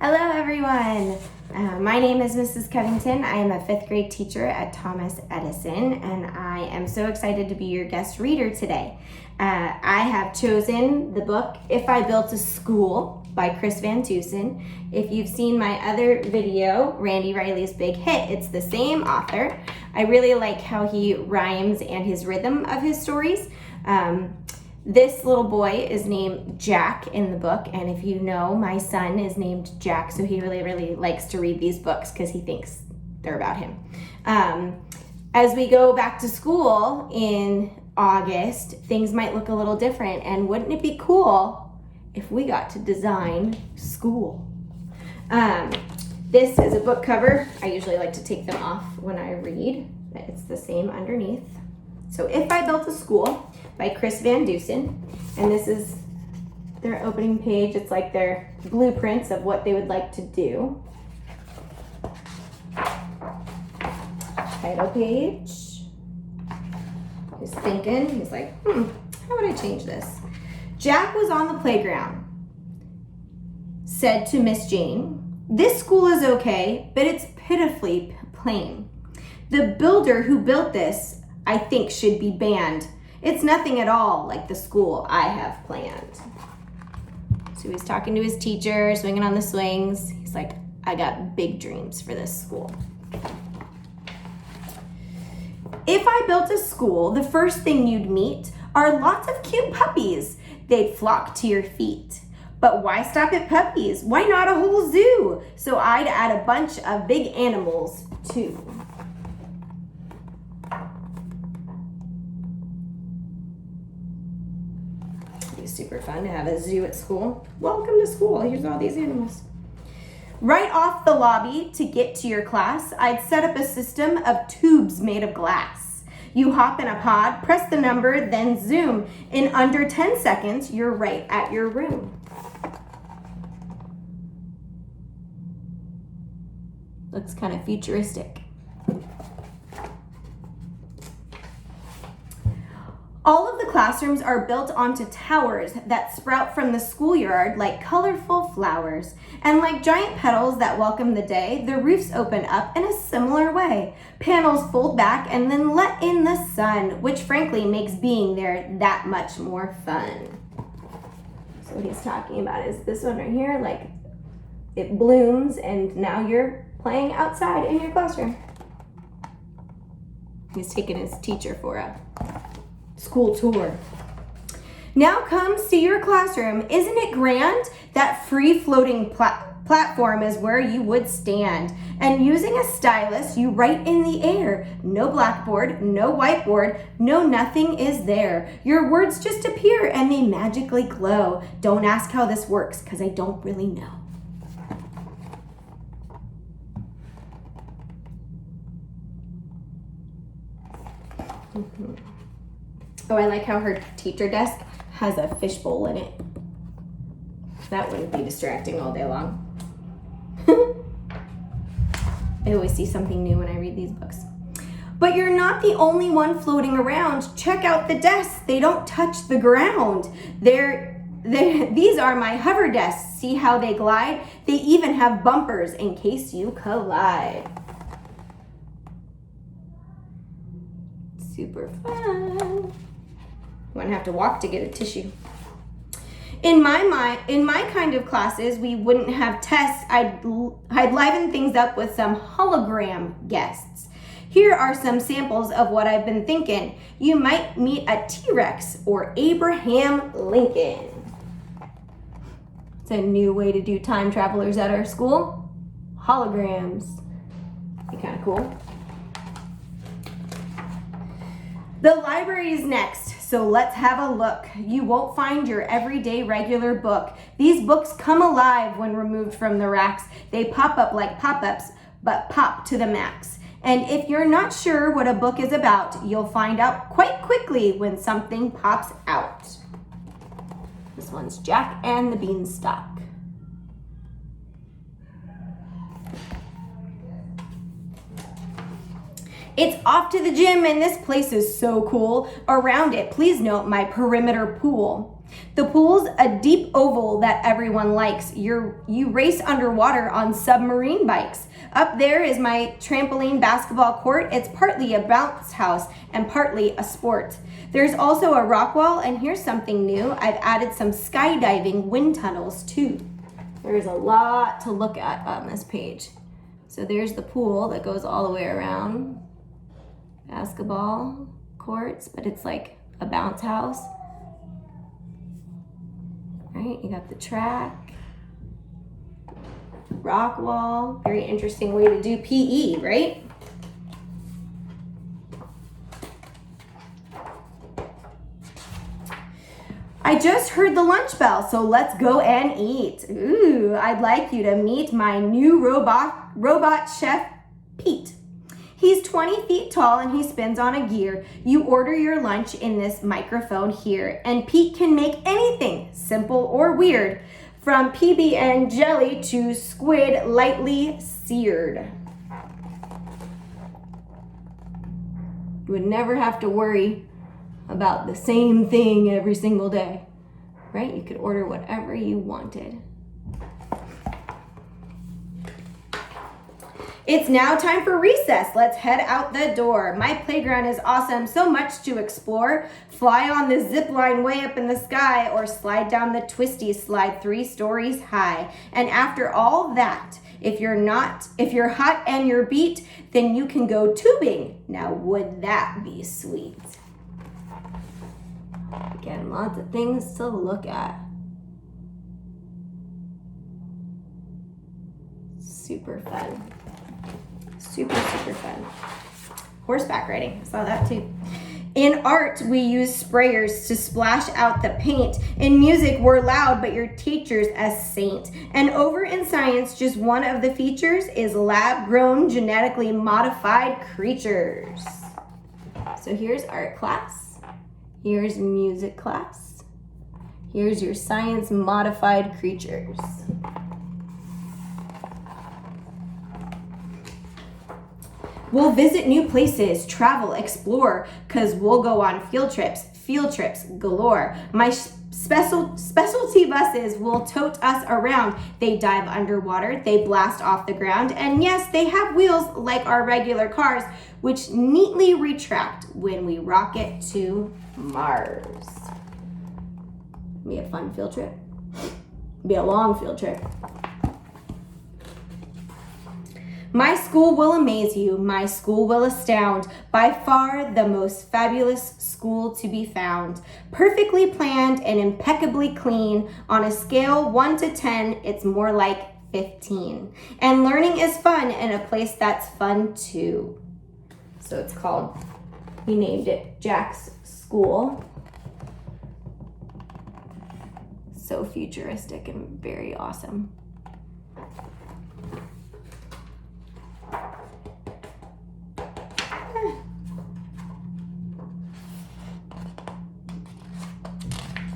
Hello everyone. My name is Mrs. Covington. I am a 5th grade teacher at Thomas Edison, and I am so excited to be your guest reader today. I have chosen the book If I Built a School by Chris Van Dusen. If you've seen my other video, Randy Riley's Big Hit, it's the same author. I really like how he rhymes and his rhythm of his stories. This little boy is named Jack in the book, and if you know, my son is named Jack, so he really likes to read these books because he thinks they're about him. As we go back to school in August, things might look a little different, and wouldn't it be cool if we got to design school? This is a book cover. I usually like to take them off when I read, but it's the same underneath. So If I Built a School by Chris Van Dusen, and this is their opening page. It's like their blueprints of what they would like to do. Title page. He's thinking, he's like, how would I change this? Jack was on the playground, said to Miss Jane, "This school is okay, but it's pitifully plain. The builder who built this, I think, should be banned. It's nothing at all like the school I have planned." So he's talking to his teacher, swinging on the swings. He's like, I got big dreams for this school. If I built a school, the first thing you'd meet are lots of cute puppies. They'd flock to your feet. But why stop at puppies? Why not a whole zoo? So I'd add a bunch of big animals too. Super fun to have a zoo at school. Welcome to school. Here's all these animals. Right off the lobby to get to your class, I'd set up a system of tubes made of glass. You hop in a pod, press the number, then zoom. In under 10 seconds, you're right at your room. Looks kind of futuristic. All of the classrooms are built onto towers that sprout from the schoolyard like colorful flowers. And like giant petals that welcome the day, the roofs open up in a similar way. Panels fold back and then let in the sun, which frankly makes being there that much more fun. So what he's talking about is this one right here, like it blooms and now you're playing outside in your classroom. He's taking his teacher for a school tour. Now come see your classroom. Isn't it grand? That free floating platform is where you would stand. And using a stylus, you write in the air. No blackboard, no whiteboard, no nothing is there. Your words just appear and they magically glow. Don't ask how this works, because I don't really know. Oh, I like how her teacher desk has a fishbowl in it. That wouldn't be distracting all day long. I always see something new when I read these books. But you're not the only one floating around. Check out the desks. They don't touch the ground. These are my hover desks. See how they glide? They even have bumpers in case you collide. Super fun. You wouldn't have to walk to get a tissue. In my kind of classes, we wouldn't have tests. I'd liven things up with some hologram guests. Here are some samples of what I've been thinking. You might meet a T-Rex or Abraham Lincoln. It's a new way to do time travelers at our school. Holograms. Be kind of cool. The library is next, so let's have a look. You won't find your everyday regular book. These books come alive when removed from the racks. They pop up like pop-ups, but pop to the max. And if you're not sure what a book is about, you'll find out quite quickly when something pops out. This one's Jack and the Beanstalk. It's off to the gym and this place is so cool. Around it, please note my perimeter pool. The pool's a deep oval that everyone likes. You race underwater on submarine bikes. Up there is my trampoline basketball court. It's partly a bounce house and partly a sport. There's also a rock wall, and here's something new. I've added some skydiving wind tunnels too. There's a lot to look at on this page. So there's the pool that goes all the way around. Basketball courts, but it's like a bounce house. Right, you got the track, rock wall, very interesting way to do PE, right? I just heard the lunch bell, so let's go and eat. Ooh, I'd like you to meet my new robot chef, Pete. He's 20 feet tall and he spins on a gear. You order your lunch in this microphone here, and Pete can make anything, simple or weird, from PB&J jelly to squid lightly seared. You would never have to worry about the same thing every single day, right? You could order whatever you wanted. It's now time for recess. Let's head out the door. My playground is awesome, so much to explore. Fly on the zip line way up in the sky, or slide down the twisty slide 3 stories high. And after all that, if you're hot and you're beat, then you can go tubing. Now, would that be sweet? Again, lots of things to look at. Super fun. Super fun. Horseback riding, I saw that too. In art, we use sprayers to splash out the paint. In music, we're loud, but your teacher's a saint. And over in science, just one of the features is lab-grown, genetically modified creatures. So here's art class. Here's music class. Here's your science modified creatures. We'll visit new places, travel, explore, because we'll go on field trips galore. My specialty buses will tote us around. They dive underwater, they blast off the ground, and yes, they have wheels like our regular cars, which neatly retract when we rocket to Mars. Be a fun field trip. Be a long field trip. My school will amaze you, my school will astound, by far the most fabulous school to be found. Perfectly planned and impeccably clean, on a scale 1 to 10, it's more like 15. And learning is fun in a place that's fun too. So it's called, we named it Jack's School. So futuristic and very awesome.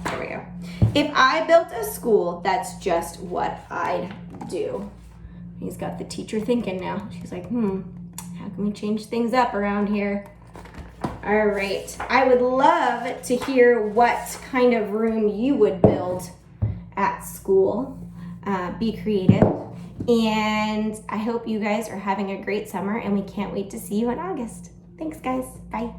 There we go. If I built a school, that's just what I'd do. He's got the teacher thinking now. She's like, how can we change things up around here? All right. I would love to hear what kind of room you would build at school. Be creative. And I hope you guys are having a great summer, and we can't wait to see you in August. Thanks, guys. Bye.